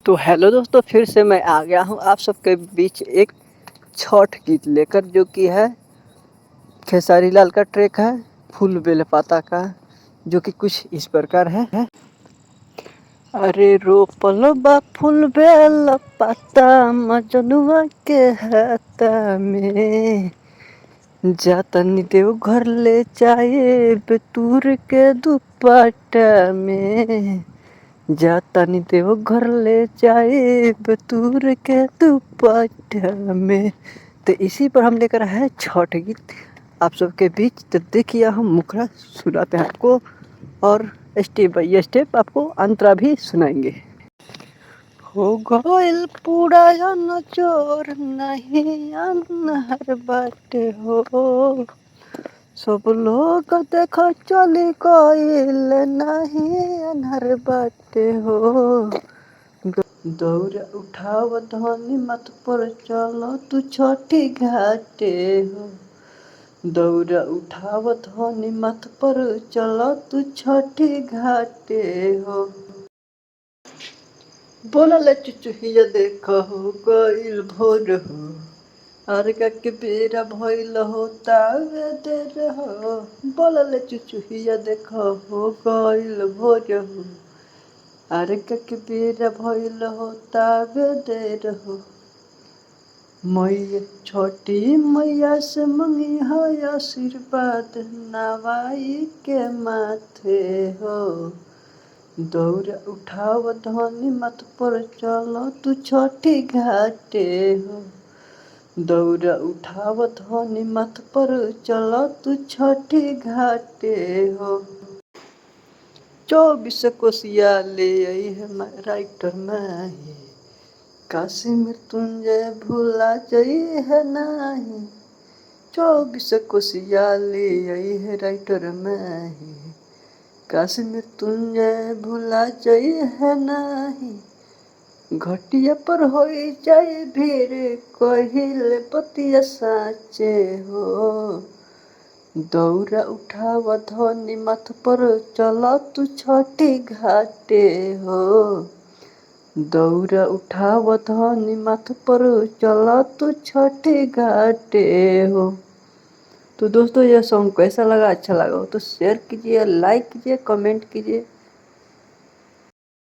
तो हेलो दोस्तों, फिर से मैं आ गया हूँ आप सबके बीच एक छठ गीत लेकर, जो कि है खेसारी लाल का ट्रैक है फूल बेलपाता का, जो कि कुछ इस प्रकार है। अरे रोपल बा फूल बेलपाता मजनुआ के हाथ में, जातनी देव घर ले जाए बेतूर के दुपट्टा में, जातनी देव घर ले जाए बेतूर के दुपट्टा में। तो इसी पर हम लेकर आए छठ गीत आप सबके बीच। तो देखिए हम मुखड़ा सुनाते हैं आपको, और स्टेप बाई स्टेप आपको अंतरा भी सुनाएंगे। हो गइल पूरा चोर नहीं अनहर बाटे हो, सब लोग देखो चली गइल नहीं अनहर बाटे हो। दौड़ उठाव धनी मत पर चलो तू छठी घाटे हो, दौड़ उठाव धनी मत पर चलो तू छठी घाटे हो। बोलल चुचुहिया देखो हो गइल भोर हो, अर्घ के बेरा भइल हो तावे देर हो। बोलल चुचुहिया देखो हो गइल भोर हो, अर्घ के बेरा भइल हो तावे देर हो। मैया छठी मैया से मंगी है आशीर्वाद नवाई के माथे हो, दौड़ उठाव धनी मत पर चलो तू छठी घाटे हो, दौड़ उठाव धनी मत पर चलो तू छठी घाटे हो। 24 कोसिया ले आई है राइटर माही, काशी मृत्युंजय भूला जई है नाही। 24 कोसिया ले आई है राइटर माही, काशी मृत्युंजय भूला जई है नाही। घटिया पर हो जाए भीड़ कहिले पतिया साचे हो, दौरा उठाव धनी मत पर चलो तू छठी घाटे हो, दौरा उठाव धनी मत पर चलो तू छठी घाटे हो। तो दोस्तों, यह सॉन्ग कैसा लगा? अच्छा लगा हो तो शेयर कीजिए, लाइक कीजिए, कमेंट कीजिए।